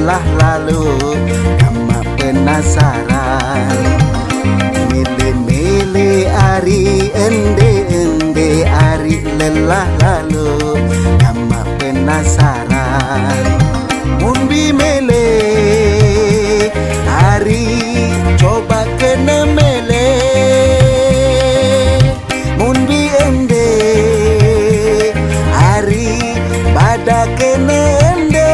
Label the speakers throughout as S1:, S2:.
S1: lelah lalu kama penasaran. Mele-mele ari ende-ende ari lelah lalu kama penasaran. Mun mele ari coba kena mele. Mun ende ari pada kena ende.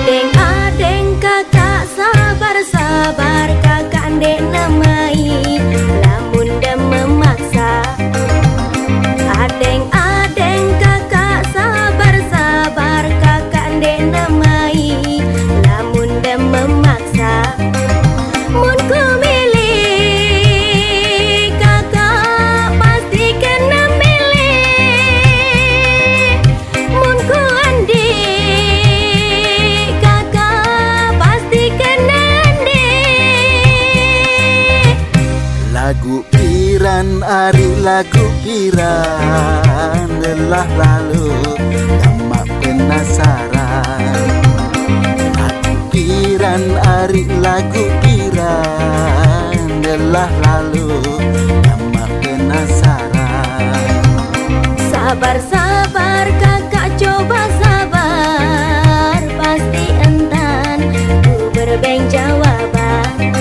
S2: Adeng-adeng kakak sabar-sabar, kakak ndek namai lamun dah memaksa. Adeng-adeng kakak sabar-sabar, kakak ndek namai lamun dah memaksa. Mun ku milih kakak pasti kena milih. Mun ku andi kakak pasti kena andi.
S1: Lagu piran ari lagu piran lelah lalu kama penasaran. Lagu piran ari lagu piran lelah lalu kama penasaran.
S2: Sabar-sabar kakak coba sabar, pasti entan ku berbeng jawaban.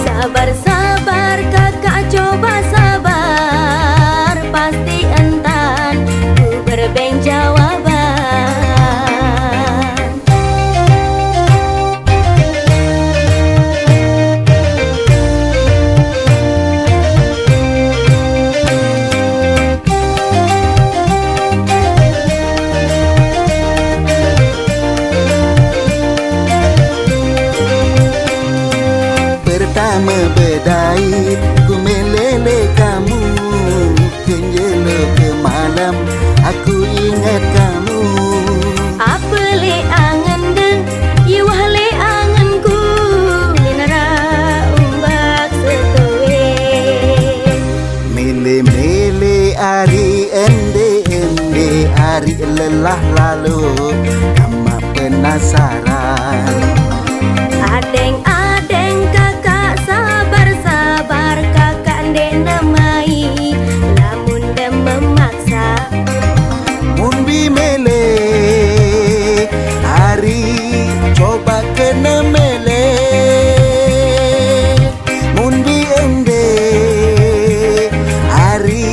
S2: Sabar-sabar kakak coba sabar, pasti entan ku berbeng jawaban.
S1: Pertama bedai ku melele kamu, kenjelo ke malam aku ingat kamu.
S2: Apa le angan deng, iwah le anganku, minara umbak setowe.
S1: Mele-mele ari ende-ende ari lelah lalu kama penasaran.
S2: Adeng-adeng kakak sabar-sabar, kakak ndek namai lamun dah memaksa.
S1: Mun mele ari coba kena mele. Mun ende ari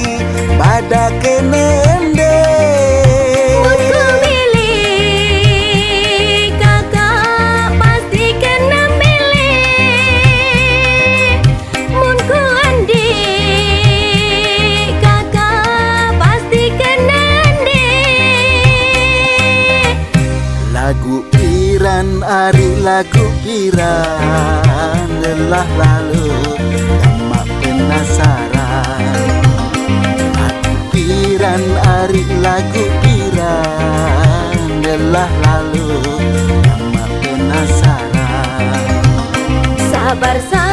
S1: pada kena ende.
S2: Mun ku milih kakak pasti kena milih. Mun ku andi kakak pasti kena andi.
S1: Lagu piran ari lagu piran lelah lalu kama penasaran. Lagu piran ari lagu piran lelah lalu kama penasaran.
S2: Sabar-sabar